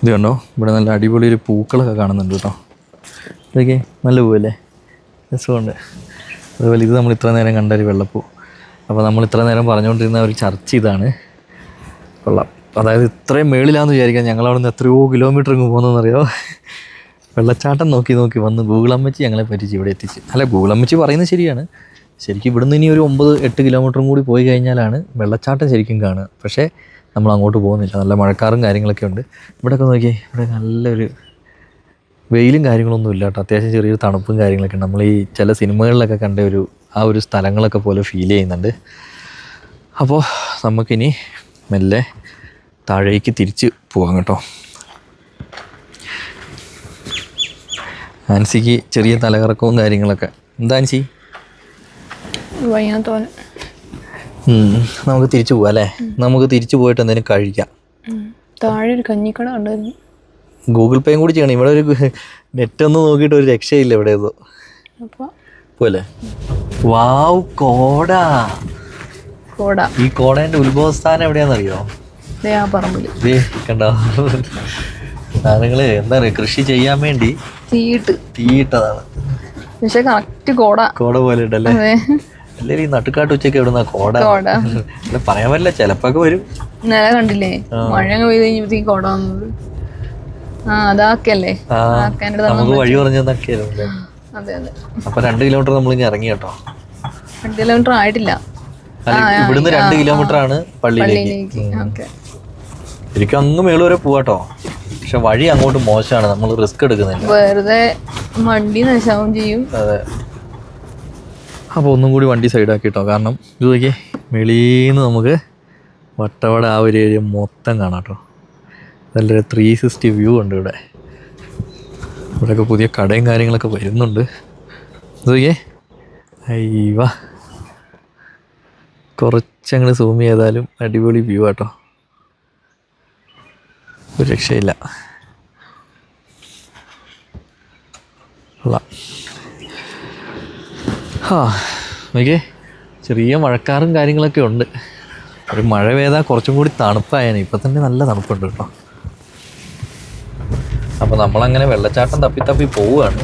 ഇത് കണ്ടോ, ഇവിടെ നല്ല അടിപൊളി ഒരു പൂക്കളൊക്കെ കാണുന്നുണ്ട് കേട്ടോ. ഇതൊക്കെ നല്ല പൂവല്ലേ, രസമുണ്ട്. അതുപോലെ ഇത് നമ്മൾ ഇത്ര നേരം കണ്ട ഒരു വെള്ളപ്പൂ. അപ്പോൾ നമ്മൾ ഇത്ര നേരം പറഞ്ഞുകൊണ്ടിരുന്ന ഒരു ചർച്ച ഇതാണ്. കൊള്ളാം. അതായത് ഇത്രയും മേളിലാന്ന് വിചാരിക്കാം, ഞങ്ങളവിടെ നിന്ന് എത്രയോ കിലോമീറ്റർ ഇങ്ങ് പോകുന്നതെന്നറിയോ. വെള്ളച്ചാട്ടം നോക്കി നോക്കി വന്ന് ഗൂഗിൾ അമ്മച്ചി ഞങ്ങളെ പറ്റിച്ച് ഇവിടെ എത്തിച്ച്. അല്ല, ഗൂഗിൾ അമ്മച്ചി പറയുന്നത് ശരിയാണ്. ശരിക്കും ഇവിടുന്ന് ഇനി ഒരു 9-8 കിലോമീറ്ററും കൂടി പോയി കഴിഞ്ഞാലാണ് വെള്ളച്ചാട്ടം ശരിക്കും കാണുക. പക്ഷേ നമ്മൾ അങ്ങോട്ട് പോകുന്നില്ല, നല്ല മഴക്കാറും കാര്യങ്ങളൊക്കെ ഉണ്ട്. ഇവിടെയൊക്കെ നോക്കി, ഇവിടെ നല്ലൊരു വെയിലും കാര്യങ്ങളൊന്നും ഇല്ല കേട്ടോ. അത്യാവശ്യം ചെറിയൊരു തണുപ്പും കാര്യങ്ങളൊക്കെ ഉണ്ട്. നമ്മൾ ഈ ചില സിനിമകളിലൊക്കെ കണ്ട ആ ഒരു സ്ഥലങ്ങളൊക്കെ പോലെ ഫീൽ ചെയ്യുന്നുണ്ട്. അപ്പോൾ നമുക്കിനി മെല്ലെ താഴേക്ക് തിരിച്ച് പോകാം കേട്ടോ. ആൻസിക്ക് ചെറിയ തലകറക്കവും കാര്യങ്ങളൊക്കെ. എന്താ ആൻസി? നമുക്ക് തിരിച്ചു പോവാം അല്ലേ? നമുക്ക് തിരിച്ചു പോയിട്ട് എന്തെങ്കിലും കഴിക്കാം. താഴെ ഒരു കഞ്ഞിക്കട ഉണ്ടായിരുന്നു. ഗൂഗിൾ പേയും കൂടി ചെയ്യണം. ഇവിടെ ഒരു നെറ്റൊന്നും നോക്കിയിട്ട് ഒരു രക്ഷയില്ല ഇവിടെ ഏതോ പോലെ. വാവ്, കോട. ഈ കോടേൻ്റെ ഉത്ഭവസ്ഥാനം എവിടെയാണെന്നറിയോ? കണ്ടോ, സാധനങ്ങള് എന്താ പറയുക, കൃഷി ചെയ്യാൻ വേണ്ടി തീയിട്ടതാണ്. പക്ഷെ കറക്റ്റ് കോട പോലെ ഉണ്ടല്ലേ? അല്ലെങ്കിൽ ഈ നട്ടുകാട്ട് ഉച്ചക്ക് എവിടുന്ന കോട പറയാൻ പറ്റില്ല, ചിലപ്പോ വരും. നില കണ്ടില്ലേ, മഴ പെയ്ത് കഴിഞ്ഞപ്പോഴത്തേക്ക് കോട വന്നത്. അതാക്കല്ലേ നമുക്ക് വഴി പറഞ്ഞതൊക്കെയായിരുന്നു. അപ്പൊ 2 കിലോമീറ്റർ നമ്മൾ ഇനി ഇറങ്ങി കേട്ടോ. 2 കിലോമീറ്റർ ആയിട്ടില്ല, ഇവിടുന്ന് 2 കിലോമീറ്റർ ആണ് പള്ളിയിലേക്ക്. ശരിക്കും അങ്ങ് മേള് വരെ പോവാട്ടോ. പക്ഷെ വഴി അങ്ങോട്ട് മോശമാണ്, നമ്മൾ റിസ്ക് എടുക്കുന്നില്ല, വെറുതെ വണ്ടി നശാവും ചെയ്യും. അതെ. അപ്പോൾ ഒന്നും കൂടി വണ്ടി സൈഡാക്കിട്ടോ. കാരണം ഇത് നോക്കിയേ, വെളിയിൽ നമുക്ക് വട്ടവട ആ ഒരു ഏരിയ മൊത്തം കാണാം കേട്ടോ. നല്ലൊരു 360 വ്യൂ ഉണ്ട് ഇവിടെ. ഇവിടെയൊക്കെ പുതിയ കടയും കാര്യങ്ങളൊക്കെ വരുന്നുണ്ട്. ഇത് നോക്കിയേ, അയ്യവാ, കുറച്ചങ്ങ് സൂം ചെയ്താലും അടിപൊളി വ്യൂ ആട്ടോ, ഒരു രക്ഷയില്ല. നോക്കിയേ, ചെറിയ മഴക്കാറും കാര്യങ്ങളൊക്കെ ഉണ്ട്. ഒരു മഴ പെയ്താൽ കുറച്ചും കൂടി തണുപ്പായാണ്. ഇപ്പം തന്നെ നല്ല തണുപ്പുണ്ട് കേട്ടോ. അപ്പോൾ നമ്മളങ്ങനെ വെള്ളച്ചാട്ടം തപ്പി പോവുകയാണ്.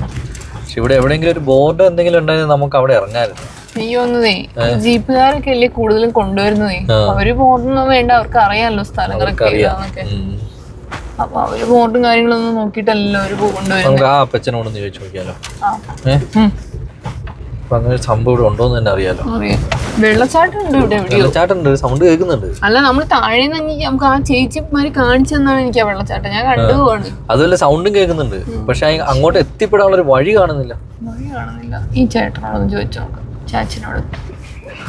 പക്ഷെ ഇവിടെ എവിടെയെങ്കിലും ഒരു ബോർഡ് എന്തെങ്കിലും ഉണ്ടെങ്കിൽ നമുക്ക് അവിടെ ഇറങ്ങാമായിരുന്നു. ജീപ്പുകാരൊക്കെ അല്ലേ കൂടുതലും കൊണ്ടുവരുന്നതേ. അവര് ബോർഡൊന്നും വേണ്ട, അവർക്ക് അറിയാമല്ലോ സ്ഥലങ്ങളൊക്കെ. അപ്പൊ അവര് ബോർഡും കാര്യങ്ങളൊന്നും നോക്കിയിട്ടല്ലോ അവര് കൊണ്ടുവരുന്നത്. നമുക്ക് ആ അപ്പച്ചനോടൊന്ന് ചോദിച്ചു നോക്കിയാലോ, അപ്പൊ അങ്ങനെ ഒരു സംഭവം ഇവിടെ ഉണ്ടോന്ന് തന്നെ അറിയാലോ. വെള്ളച്ചാട്ടം ഉണ്ട് ഇവിടെ, വെള്ളച്ചാട്ടം ഉണ്ട്, സൗണ്ട് കേൾക്കുന്നുണ്ട്. അല്ല, നമ്മൾ താഴെ നമുക്ക് ആ ചേച്ചിമാര് കാണിച്ചു തന്നാണ് എനിക്ക് ആ വെള്ളച്ചാട്ടം, ഞാൻ കണ്ടുപോവാണ്. അതുപോലെ സൗണ്ടും കേൾക്കുന്നുണ്ട്, പക്ഷെ അങ്ങോട്ട് എത്തിപ്പെടാനുള്ള ഒരു വഴി കാണുന്നില്ല. ഈ ചേട്ടനോടൊന്ന് ചോദിച്ചു നോക്കാം, ചാച്ചനോട്.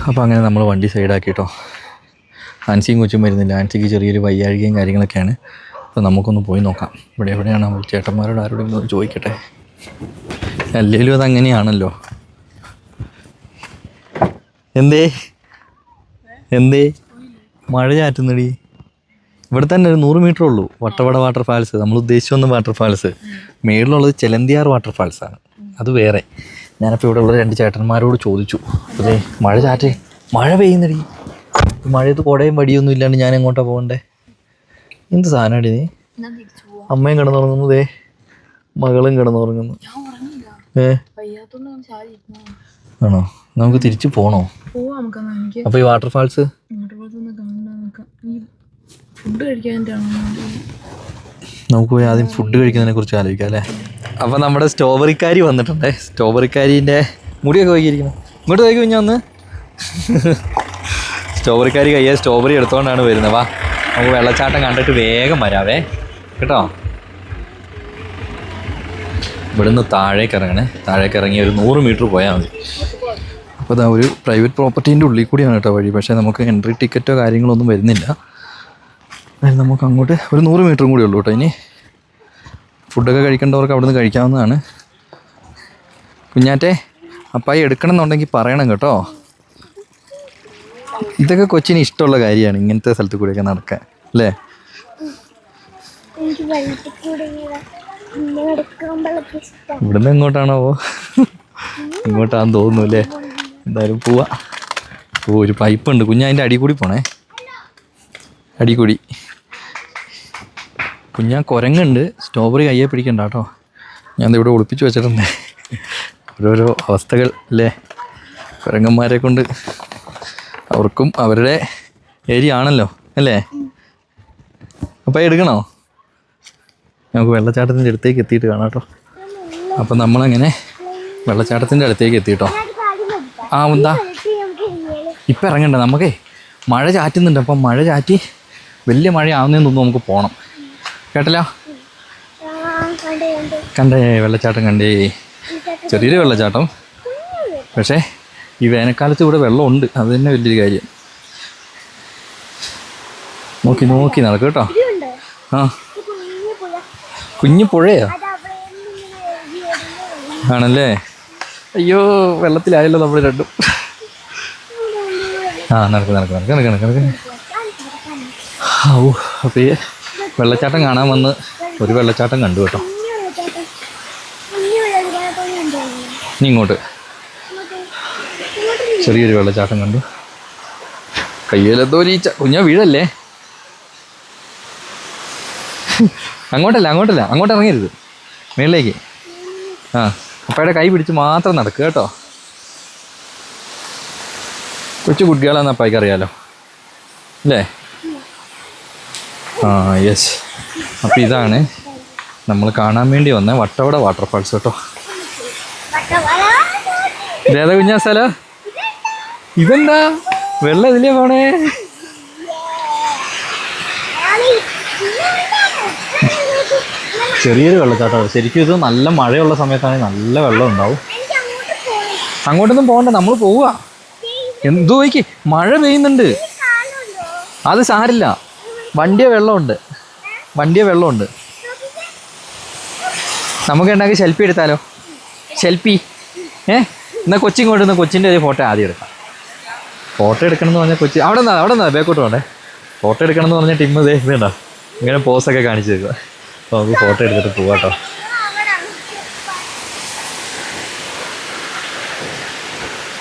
അപ്പൊ അങ്ങനെ നമ്മൾ വണ്ടി സൈഡാക്കിട്ടോ. ആൻസിയും കൊച്ചും വരുന്നില്ല, ആൻസിക്ക് ചെറിയൊരു വയ്യാഴികയും കാര്യങ്ങളൊക്കെയാണ്. അപ്പോൾ നമുക്കൊന്ന് പോയി നോക്കാം ഇവിടെ എവിടെയാണ്. ചേട്ടന്മാരോട് ആരോടെങ്കിലും ഒന്ന് ചോദിക്കട്ടെ, അല്ലെങ്കിലും അതങ്ങനെയാണല്ലോ. എന്തേ മഴ ചാറ്റുന്നടി? ഇവിടെ തന്നെ ഒരു 100 മീറ്റർ ഉള്ളൂ വട്ടവട വാട്ടർഫാൾസ്. നമ്മൾ ഉദ്ദേശിച്ചൊന്നും വാട്ടർഫാൾസ്, മേളിലുള്ളത് ചെലന്തിയാർ വാട്ടർഫാൾസാണ്, അത് വേറെ. ഞാനപ്പോൾ ഇവിടെ ഉള്ള 2 ചേട്ടന്മാരോട് ചോദിച്ചു, അതെ മഴ പെയ്യുന്നടി, മഴയത്ത് കുടയും വടിയൊന്നും ഇല്ലാണ്ട് ഞാൻ എങ്ങോട്ടാണ് പോകണ്ടേ? എന്ത് സാധനമാടി നീ? അമ്മയും കിടന്നുറങ്ങുന്നു, ദേ മകളും കിടന്നുറങ്ങുന്നു. ആണോ? നമുക്ക് തിരിച്ചു പോണോ? അപ്പൊ ഈ വാട്ടർഫാൾസ് നമുക്ക് പോയി ആദ്യം ഫുഡ് കഴിക്കുന്നതിനെ കുറിച്ച് ആലോചിക്കാം അല്ലേ? അപ്പൊ നമ്മുടെ സ്ട്രോബെറിക്കാരി വന്നിട്ടുണ്ടേ. സ്ട്രോബെറിക്കാരിന്റെ മുടിയൊക്കെ വൈകിയിരിക്കണം. ഇങ്ങോട്ട് വൈകി ഞാൻ ഒന്ന്. സ്ട്രോബെറിക്കാരി കയ്യെ സ്ട്രോബെറി എടുത്തോണ്ടാണ് വരുന്നത്. വാ, നമുക്ക് വെള്ളച്ചാട്ടം കണ്ടിട്ട് വേഗം വരാവേ കേട്ടോ. ഇവിടുന്ന് താഴേക്ക് ഇറങ്ങി ഒരു 100 മീറ്റർ പോയാൽ മതി. അപ്പോൾ അതാ ഒരു പ്രൈവറ്റ് പ്രോപ്പർട്ടീൻ്റെ ഉള്ളിൽ കൂടിയാണ് കേട്ടോ വഴി. പക്ഷേ നമുക്ക് എൻട്രി ടിക്കറ്റോ കാര്യങ്ങളൊന്നും വരുന്നില്ല. നമുക്ക് അങ്ങോട്ട് ഒരു 100 മീറ്ററും കൂടി ഉള്ളൂ കേട്ടോ. ഇനി ഫുഡൊക്കെ കഴിക്കേണ്ടവർക്ക് അവിടെ നിന്ന് കഴിക്കാവുന്നതാണ്. കുഞ്ഞാറ്റെ, അപ്പായി എടുക്കണം എന്നുണ്ടെങ്കിൽ പറയണം കേട്ടോ. ഇതൊക്കെ കൊച്ചിന് ഇഷ്ടമുള്ള കാര്യമാണ്, ഇങ്ങനത്തെ സ്ഥലത്ത് കൂടെയൊക്കെ നടക്കാൻ അല്ലേ? ഇവിടുന്ന് എങ്ങോട്ടാണോ? ഇങ്ങോട്ടാന്ന് തോന്നുന്നു അല്ലേ? എന്തായാലും പോവാ. ഒരു പൈപ്പ് ഉണ്ട് കുഞ്ഞ്, അതിൻ്റെ അടി കൂടി പോണേ. അടികൂടി കുഞ്ഞാ കുരങ്ങുണ്ട്. സ്ട്രോബെറി കയ്യെ പിടിക്കണ്ട കേട്ടോ, ഞാൻ ഇവിടെ ഒളിപ്പിച്ച് വെച്ചിട്ടുണ്ട്. ഓരോരോ അവസ്ഥകൾ അല്ലേ കുരങ്ങന്മാരെ കൊണ്ട്. അവർക്കും അവരുടെ ഏരിയ ആണല്ലോ അല്ലേ. അപ്പോൾ എടുക്കണോ? നമുക്ക് വെള്ളച്ചാട്ടത്തിൻ്റെ അടുത്തേക്ക് എത്തിയിട്ട് കാണാം കേട്ടോ. അപ്പം നമ്മളങ്ങനെ വെള്ളച്ചാട്ടത്തിൻ്റെ അടുത്തേക്ക് എത്തിയിട്ടോ. ആ എന്താ ഇപ്പം ഇറങ്ങണ്ട, നമുക്കേ മഴ ചാറ്റുന്നുണ്ട്. അപ്പം മഴ ചാറ്റി വലിയ മഴ ആവുന്നതെന്ന് തോന്നുന്നു, നമുക്ക് പോകണം കേട്ടല്ലോ. കണ്ടേ വെള്ളച്ചാട്ടം കണ്ടേ, ചെറിയൊരു വെള്ളച്ചാട്ടം. പക്ഷേ ഈ വേനൽക്കാലത്ത് ഇവിടെ വെള്ളമുണ്ട്, അത് തന്നെ വലിയൊരു കാര്യം. നോക്കി നോക്കി നടക്കും കേട്ടോ. ആ കുഞ്ഞു പുഴയോ ആണല്ലേ. അയ്യോ വെള്ളത്തിലായല്ലോ നമ്മൾ രണ്ടും. ആ നടക്ക് നടക്ക് നടക്ക് നടക്ക് നടക്ക് നടക്ക്. ഓ അപ്പോൾ ഈ വെള്ളച്ചാട്ടം കാണാൻ വന്ന് ഒരു വെള്ളച്ചാട്ടം കണ്ടു കേട്ടോ. ഇനി ഇങ്ങോട്ട് ചെറിയൊരു വെള്ളച്ചാട്ടം കണ്ടു. കയ്യിലെന്തോ ഈച്ച. കുഞ്ഞാ വീഴല്ലേ. അങ്ങോട്ടല്ല അങ്ങോട്ടല്ല, അങ്ങോട്ട് ഇറങ്ങരുത്, മേളിലേക്ക്. ആ അപ്പയുടെ കൈ പിടിച്ച് മാത്രം നടക്കുക കേട്ടോ. കൊച്ചു കുട്ടികളാന്ന് അപ്പായിക്ക് അറിയാലോ അല്ലേ. ആ യെസ്. അപ്പം ഇതാണ് നമ്മൾ കാണാൻ വേണ്ടി വന്ന വട്ടവട വാട്ടർഫാൾസ് കേട്ടോ. ഇതേതാ കുഞ്ഞാ സ്ഥലം? ഇതെന്താ വെള്ളം ഇതിലേ പോണേ. ചെറിയൊരു വെള്ളച്ചാട്ടമാണ് ശരിക്കും. ഇത് നല്ല മഴയുള്ള സമയത്താണെങ്കിൽ നല്ല വെള്ളം ഉണ്ടാവും. അങ്ങോട്ടൊന്നും പോകണ്ട, നമ്മൾ പോവുക. എന്തോ നോക്കി മഴ പെയ്യുന്നുണ്ട്. അത് സാരില്ല, വണ്ടിയെ വെള്ളമുണ്ട്, വണ്ടിയെ വെള്ളമുണ്ട്. നമുക്ക് ഉണ്ടാക്കി സെൽഫി എടുത്താലോ? സെൽഫി എന്നാൽ കൊച്ചി ഇങ്ങോട്ട് നിന്ന് കൊച്ചിൻ്റെ ഒരു ഫോട്ടോ ആദ്യം എടുക്കാം. ഫോട്ടോ എടുക്കണം എന്ന് പറഞ്ഞാൽ കൊച്ചി അവിടെ നിന്നാ ബേക്കോട്ട് വേണ്ടേ. ഫോട്ടോ എടുക്കണം എന്ന് പറഞ്ഞാൽ ടിമ്മ് ദേ വേണ്ട ഇങ്ങനെ പോസൊക്കെ കാണിച്ചു തരിക. അപ്പോൾ നമുക്ക് ഫോട്ടോ എടുത്തിട്ട് പോവാട്ടോ.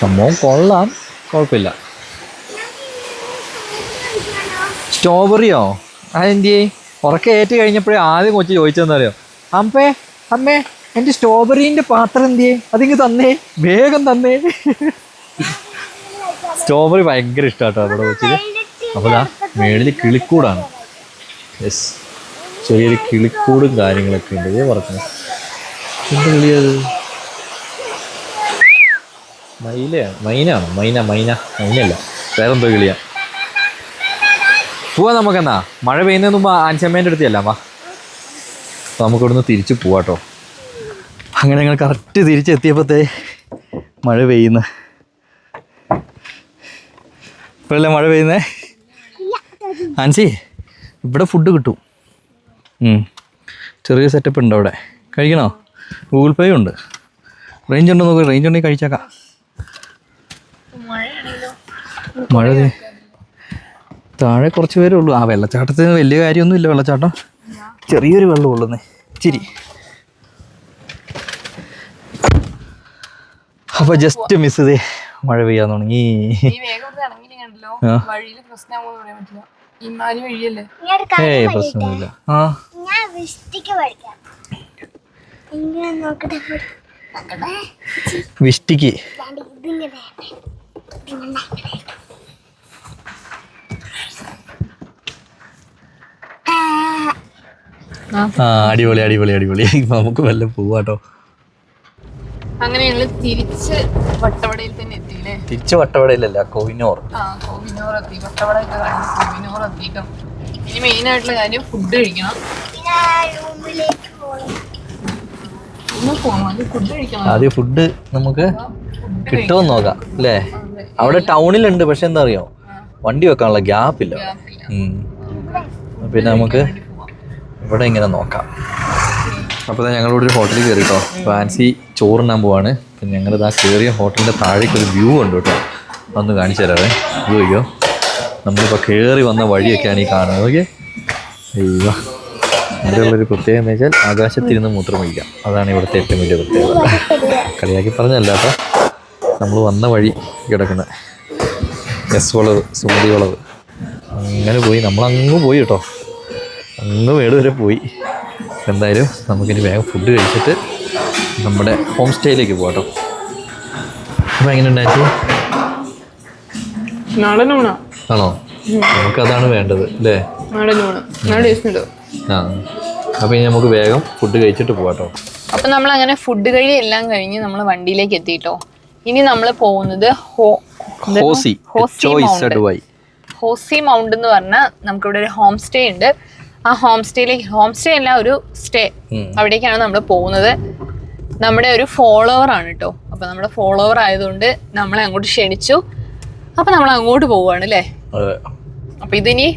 സംഭവം കൊള്ളാം, കുഴപ്പമില്ല. സ്ട്രോബെറിയോ? അതെന്തിയേ ഉറക്കെ ഏറ്റ് കഴിഞ്ഞപ്പോഴേ ആദ്യം കൊച്ചു ചോദിച്ചതെന്ന് അറിയോ, അമ്മേ എൻ്റെ സ്ട്രോബെറീൻ്റെ പാത്രം എന്തിയേ, അതിങ്ങ് തന്നേ, വേഗം തന്നേ. സ്ട്രോബെറി ഭയങ്കര ഇഷ്ടമാട്ടോ അവിടെ കൊച്ചിൽ. അപ്പോൾ ദാ മേളിൽ കിളിക്കൂടാണ്. യെസ്, ചെറിയൊരു കിളിക്കൂടും കാര്യങ്ങളൊക്കെ ഉണ്ട്. ഇതേ പറഞ്ഞത് എന്ത് കിളിയത്? മൈനാണോ? മൈനല്ല, വേറെന്തോ കിളിയാ. പോവാ നമുക്കെന്നാ. മഴ പെയ്യുന്നതിന് മുമ്പ് ആൻസമ്മേൻ്റെ അടുത്ത് ചെല്ലാം വാ. അപ്പോൾ നമുക്കിവിടുന്ന് തിരിച്ച് പോവാട്ടോ. അങ്ങനെ ഞങ്ങൾ കറക്റ്റ് തിരിച്ചെത്തിയപ്പോഴത്തേ മഴ പെയ്യുന്നു. ഇപ്പോഴല്ലേ മഴ പെയ്യുന്നേ? ആൻസി ഇവിടെ ഫുഡ് കിട്ടും. ചെറിയ സെറ്റപ്പ് ഉണ്ട് അവിടെ. കഴിക്കണോ? ഗൂഗിൾ പേ ഉണ്ട്. റേഞ്ച് ഉണ്ടോ നോക്ക്, റേഞ്ച് ഉണ്ടെങ്കിൽ കഴിച്ചേക്കാം. മഴ താഴെ കുറച്ച് പേരേ ഉള്ളൂ. ആ വെള്ളച്ചാട്ടത്തിന് വലിയ കാര്യമൊന്നുമില്ല. വെള്ളച്ചാട്ടം ചെറിയൊരു വെള്ളം ഉള്ളുന്നേ, ഇച്ചിരി. അപ്പോൾ ജസ്റ്റ് മിസ് ചെയ്തേ മഴ പെയ്യാൻ തുടങ്ങി. ഏയ് പ്രശ്നമൊന്നുമില്ല. വിഷ്ടിക്ക് അടിപൊളി അടിപൊളി അടിപൊളി. നമുക്ക് വല്ല പോവാട്ടോ. അങ്ങനെ ഞങ്ങള് തിരിച്ച് വട്ടവടയിൽ തന്നെ എത്തിയില്ലേ? തിരിച്ച് വട്ടവടയിലല്ല, കോഹിനൂർ എത്തി. വട്ടവട കോഹിനൂർ എത്തിക്കാം. ഇനി മെയിൻ ആയിട്ടുള്ള കാര്യം ഫുഡ് കഴിക്കണം. ആദ്യം ഫുഡ് നമുക്ക് കിട്ടുമെന്ന് നോക്കാം അല്ലേ. അവിടെ ടൗണിലുണ്ട്, പക്ഷെ എന്താ അറിയോ, വണ്ടി വെക്കാനുള്ള ഗ്യാപ്പില്ല. പിന്നെ നമുക്ക് ഇവിടെ ഇങ്ങനെ നോക്കാം. അപ്പോൾ ഞങ്ങളിവിടെ ഒരു ഹോട്ടലിൽ കയറി കേട്ടോ. ഫാൻസി ചോറുണ്ണാൻ പോവാണ്. പിന്നെ ഞങ്ങളിതാ കയറിയ ഹോട്ടലിൻ്റെ താഴേക്ക് ഒരു വ്യൂ ഉണ്ട് കേട്ടോ. അതൊന്ന് കാണിച്ചു തരാവേ. അയ്യോ നമ്മളിപ്പോൾ കയറി വന്ന വഴിയൊക്കെയാണ് ഈ കാണുന്നത്. ഓക്കെ, അയ്യോ ഇവിടെയുള്ളൊരു പ്രത്യേകത എന്ന് വെച്ചാൽ ആകാശത്തിരുന്ന് മൂത്രം ഒഴിക്കാം. അതാണ് ഇവിടുത്തെ ഏറ്റവും വലിയ പ്രത്യേകത. കളിയാക്കി പറഞ്ഞല്ല കേട്ടോ, നമ്മൾ വന്ന വഴി കിടക്കുന്നത്. എസ് വളവ്, സുമതി വളവ്, അങ്ങനെ പോയി നമ്മളങ്ങ് പോയി കേട്ടോ. അങ്ങ് വീട് വരെ പോയി. എന്തായാലും നമുക്കിനി വേഗം ഫുഡ് കഴിച്ചിട്ട് നമ്മുടെ ഹോം സ്റ്റേയിലേക്ക് പോകട്ടോ. അപ്പോൾ എങ്ങനെ ഉണ്ടാക്കി? നാടനൂണാ ആണോ? നമുക്കതാണ് വേണ്ടത് അല്ലേ? നാടനൂണ് നല്ല ടേസ്റ്റ് ഉണ്ട്. ആ അപ്പോൾ ഇനി നമുക്ക് വേഗം ഫുഡ് കഴിച്ചിട്ട് പോകാട്ടോ. അപ്പം നമ്മൾ അങ്ങനെ ഫുഡ് കഴി എല്ലാം കഴിഞ്ഞ് നമ്മൾ വണ്ടിയിലേക്ക് എത്തിയിട്ടോ. ഇനി നമ്മൾ പോകുന്നത് ഹോസി മൗണ്ട് എന്ന് പറഞ്ഞാൽ നമുക്കിവിടെ ഒരു ഹോം സ്റ്റേ ഉണ്ട്. ആ ഹോം സ്റ്റേ അല്ല, ഒരു സ്റ്റേ, അവിടേക്കാണ് നമ്മൾ പോകുന്നത്. നമ്മുടെ ഒരു ഫോളോവർ ആണ് കേട്ടോ. അപ്പൊ നമ്മുടെ ഫോളോവർ ആയതുകൊണ്ട് നമ്മളെ അങ്ങോട്ട് ക്ഷണിച്ചു. അപ്പൊ നമ്മൾ അങ്ങോട്ട് പോവാണ് അല്ലേ? അപ്പൊ ഇതിനി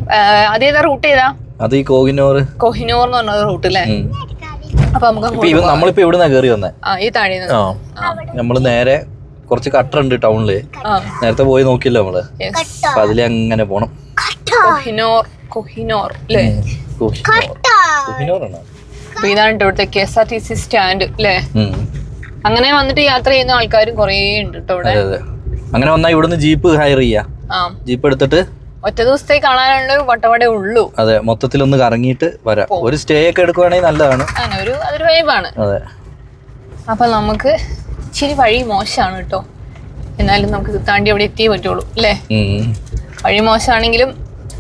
അതേതാ റൂട്ട് ഏതാ? അത് ഈ കോഹിനൂർ എന്ന് പറഞ്ഞ റൂട്ട് അല്ലേ? അപ്പൊ നമുക്ക് നമ്മളിപ്പോ ഇവിടുന്നാ കേറി വന്നേ. ഈ താഴെ നമ്മള് നേരെ കുറച്ച് കട്ടറുണ്ട് ടൗണില്, നേരത്തെ പോയി നോക്കിയല്ലോ നമ്മള്. അപ്പൊ അതിലെ അങ്ങനെ പോണം. കൊഹിനോർ അല്ലേ? അപ്പൊ ഇതാണ് ഇവിടുത്തെ KSRTC സ്റ്റാൻഡ് അല്ലേ? അങ്ങനെ വന്നിട്ട് യാത്ര ചെയ്യുന്ന ആൾക്കാരും കുറേ ഉണ്ട് കേട്ടോ ഇവിടെ. അങ്ങനെ വന്നാൽ ഇവിടുന്ന് ജീപ്പ് ഹയർ ചെയ്യാ. ജീപ്പ് എടുത്തിട്ട് ഒറ്റ ദിവസത്തേക്ക് കാണാനുള്ള വട്ടവടേ ഉള്ളൂ. അതെ, മൊത്തത്തിലൊന്ന് കറങ്ങിയിട്ട് വരാം. ഒരു സ്റ്റേ ഒക്കെ എടുക്കുവാണെങ്കിൽ നല്ലതാണ്. അതൊരു വൈബാണ്. അതെ. അപ്പൊ നമുക്ക് ഇച്ചിരി വഴി മോശമാണ് കേട്ടോ, എന്നാലും നമുക്ക് താണ്ടി അവിടെ എത്തിയേ പറ്റുള്ളൂ അല്ലേ? വഴി മോശമാണെങ്കിലും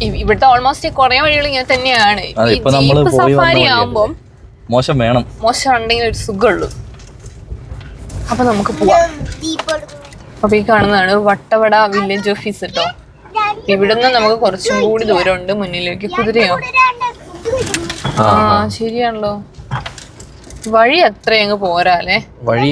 ഇവിടുത്തെ ഓൾമോസ്റ്റ് കുറെ വഴികൾ ഇങ്ങനെ തന്നെയാണ്. സഫാരി ആവുമ്പം മോശമുണ്ടെങ്കിൽ ഒരു സുഖമുള്ളൂ. അപ്പൊ നമുക്ക് പോവാം. അപ്പൊ ഈ കാണുന്നതാണ് വട്ടവട വില്ലേജ് ഓഫീസ് കേട്ടോ. ഇവിടുന്ന് നമുക്ക് കുറച്ചും കൂടി ദൂരമുണ്ട് മുന്നിലേക്ക്. കുതിരയോ? ശരിയാണല്ലോ. വഴി അത്രയങ്ങ് പോരാല്ലേ? വഴി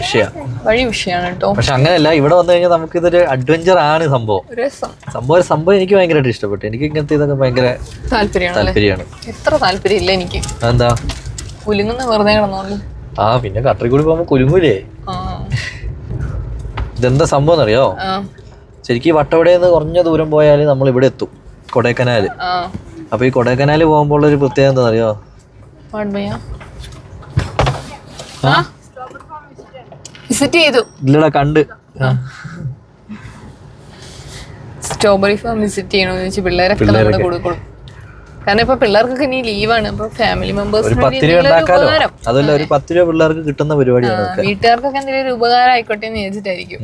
വിഷയാണ് കേട്ടോ. പക്ഷെ അങ്ങനെയല്ല, ഇവിടെ വന്നു കഴിഞ്ഞാൽ നമുക്ക് ഇതൊരു അഡ്വഞ്ചർ ആണ്. സംഭവം എനിക്ക് ഭയങ്കരമായിട്ട് ഇഷ്ടപ്പെട്ടു. എനിക്ക് ഇങ്ങനത്തെ ഇതൊക്കെ ഭയങ്കര താല്പര്യമാണ്. എത്ര താല്പര്യം ഇല്ല എനിക്ക്. എന്താ കുലുങ്ങുന്ന വെറുതെ കിടന്നോളൂ. പിന്നെ കട്ടറി കൂടി പോകുമ്പോ കുലുങ്ങൂലേ? ഇതെന്താ സംഭവം എന്നറിയോ? ശരിക്കും വട്ടവടയിൽ കുറഞ്ഞ ദൂരം പോയാല് നമ്മൾ ഇവിടെ എത്തും, കൊടൈക്കനാല്. അപ്പൊ ഈ കൊടൈക്കനാല് പോകുമ്പോൾ ഒരു പ്രത്യേകത എന്താണെന്നറിയോ? ഇല്ലടാ, കണ്ട് സ്ട്രോബെറി ഫാം വിസിറ്റ് ചെയ്യണമെന്ന് വെച്ചാൽ പിള്ളേരൊക്കെ നമ്മുടെ കൊടുക്കും. കാരണം ഇപ്പൊ പിള്ളേർക്കൊക്കെ ഇനി ലീവാണ്. അപ്പൊ ഫാമിലി മെമ്പേഴ്സ് ഒരു 10 രൂപ ഉണ്ടാക്കാലോ. അതല്ല, ഒരു 10 രൂപ പിള്ളേർക്ക് കിട്ടുന്ന പരിപാടിയാണ്. വീട്ടുകാർക്കൊക്കെ എന്തെങ്കിലും ഒരു ഉപകാരം ആയിക്കോട്ടെ എന്ന് വിചാരിച്ചിട്ടായിരിക്കും.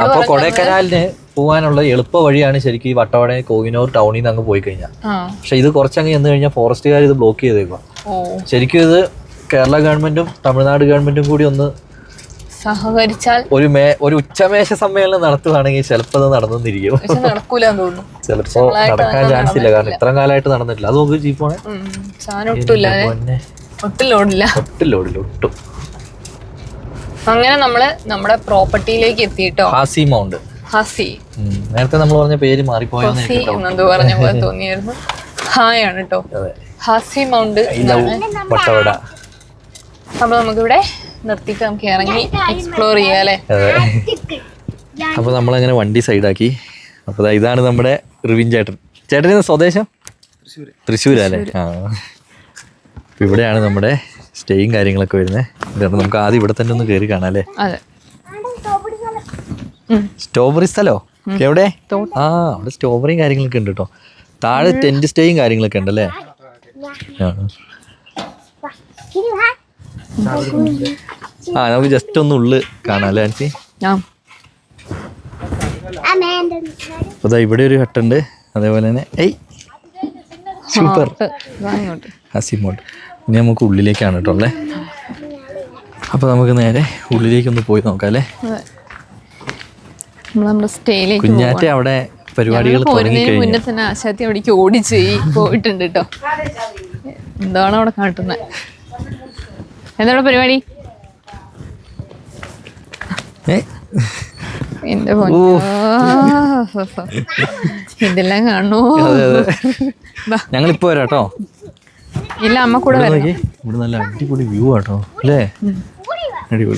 അപ്പൊ കൊടൈക്കനാലിന് പോകാനുള്ള എളുപ്പ വഴിയാണ് ശരിക്കും ഈ വട്ടവട കോഹിനൂർ ടൗണിൽ നിന്ന് അങ്ങ് പോയി കഴിഞ്ഞാൽ. പക്ഷെ ഇത് കുറച്ചങ്ങ് ചെന്ന് കഴിഞ്ഞാൽ ഫോറസ്റ്റുകാർ ഇത് ബ്ലോക്ക് ചെയ്തേക്കുക. ശരിക്കും ഇത് കേരള ഗവൺമെന്റും തമിഴ്നാട് ഗവൺമെന്റും കൂടി ഒന്ന് സഹകരിച്ചാൽ ഒരു ഉച്ചമേശ സമ്മേളനം നടത്തുകയാണെങ്കിൽ ചിലപ്പോൾ അത് നടന്നിരിക്കും. ചിലപ്പോ നടക്കാൻ ചാൻസ് ഇല്ല, കാരണം ഇത്ര കാലമായിട്ട് നടന്നിട്ടില്ല. അത് നോക്കി ജീപ്പ് പോണേ ഒട്ടും. അങ്ങനെ നമ്മള് നമ്മുടെ പ്രോപ്പർട്ടിയിലേക്ക് എത്തിയിട്ടോ. ഹാസി മൗണ്ട്. നേരത്തെ നമ്മൾ പറഞ്ഞ പേര് മാറിപ്പോയെന്ന് പറഞ്ഞ പോലെ തോന്നിയായിരുന്നു. ഹായ് ആണ് കേട്ടോ. ഹാസി മൗണ്ട് വട്ടവട. അപ്പൊ നമുക്കിവിടെ നിർത്തിയിട്ട് നമുക്ക് ഇറങ്ങി എക്സ്പ്ലോർ ചെയ്യാം അല്ലേ? അപ്പൊ നമ്മളങ്ങനെ വണ്ടി സൈഡാക്കി. അപ്പൊ ഇതാണ് നമ്മുടെ റിവിൻ ചേട്ടൻ സ്വദേശം തൃശ്ശൂരല്ലേ? ഇവിടെയാണ് നമ്മുടെ സ്റ്റേയും കാര്യങ്ങളൊക്കെ വരുന്നത്. നമുക്ക് ആദ്യം ഇവിടെ തന്നെ ഒന്ന് കയറി കാണാം അല്ലേ? സ്ട്രോബെറി സ്ഥലോ എവിടെ? അവിടെ സ്ട്രോബെറിയും കാര്യങ്ങളൊക്കെ ഉണ്ട് കേട്ടോ. താഴെ ടെന്റ് സ്റ്റേയും കാര്യങ്ങളൊക്കെ ഉണ്ടല്ലേ? നമുക്ക് ജസ്റ്റ് ഒന്ന് ഉള്ളിൽ കാണാം അല്ലേ ആൻസി? അപ്പൊ ഇവിടെ ഒരു ഹട്ടുണ്ട്, അതേപോലെ തന്നെ സൂപ്പർ ഹസിമോട്ട്. ഇനി നമുക്ക് ഉള്ളിലേക്കാണ് കേട്ടോ അല്ലേ? അപ്പൊ നമുക്ക് നേരെ ഉള്ളിലേക്കൊന്ന് പോയി നോക്കാം അല്ലേ? കുഞ്ഞാറ്റ അവിടെ പരിപാടികൾ മുന്നേ തന്നെ ആശാത്തി അവിടേക്ക് ഓടിച്ച് പോയിട്ടുണ്ട് കേട്ടോ. എന്താണ് അവിടെ കാട്ടുന്നത്? എന്താണ് പരിപാടി? എന്റെ ഇതെല്ലാം കാണണോ? ഞങ്ങളിപ്പോ വരാട്ടോ. ഇല്ല, അമ്മ കൂടെ ഇവിടെ നല്ല അടിപൊളി വ്യൂ ആട്ടോ അല്ലേ?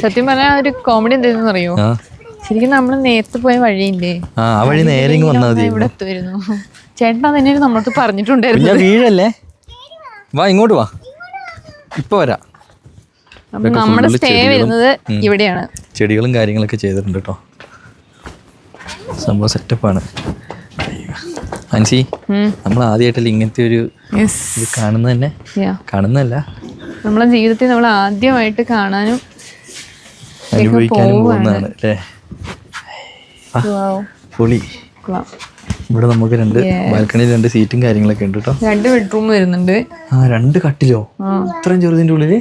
സത്യം പറഞ്ഞാൽ ഒരു കോമഡി എന്തായിരുന്നു അറിയോ? ശരിക്കും നമ്മള് നേരത്തെ പോയ വഴിയില്ലേ, ആ വഴി നേരെ ഇവിടെ എത്തുമായിരുന്നു. ചേട്ടൻ തന്നെ നമ്മളടുത്ത് പറഞ്ഞിട്ടുണ്ടായിരുന്നു. വീഴല്ലേ, വാ ഇങ്ങോട്ട് വാ, ഇപ്പൊ വരാം. നമ്മുടെ സ്റ്റേ വരുന്നത് ഇവിടെയാണ്. ചെടികളും കാര്യങ്ങളൊക്കെ ചെയ്തിട്ടുണ്ട് കേട്ടോ. സംഭവം സെറ്റപ്പാണ്. അൻസി, നമ്മൾ ആദ്യമായിട്ടല്ലേ ഇങ്ങനത്തെ ഒരു ഇത് കാണുന്നത് തന്നെ. കാണുന്നതല്ല, നമ്മളെ ജീവിതത്തിൽ നമ്മൾ ആദ്യമായിട്ട് കാണാനും അനുഭവിക്കാനും പോകുന്നതാണ് അല്ലേ. പൊളി. ഇവിടെ നമുക്ക് 2 ബാൽക്കണിയിൽ 2 സീറ്റും കാര്യങ്ങളൊക്കെ ഉണ്ട് കേട്ടോ. 2 ബെഡ്റൂം വരുന്നുണ്ട്. 2 കട്ടിലോ ഇത്രയും ചെറുതിൻ്റെ ഉള്ളില്.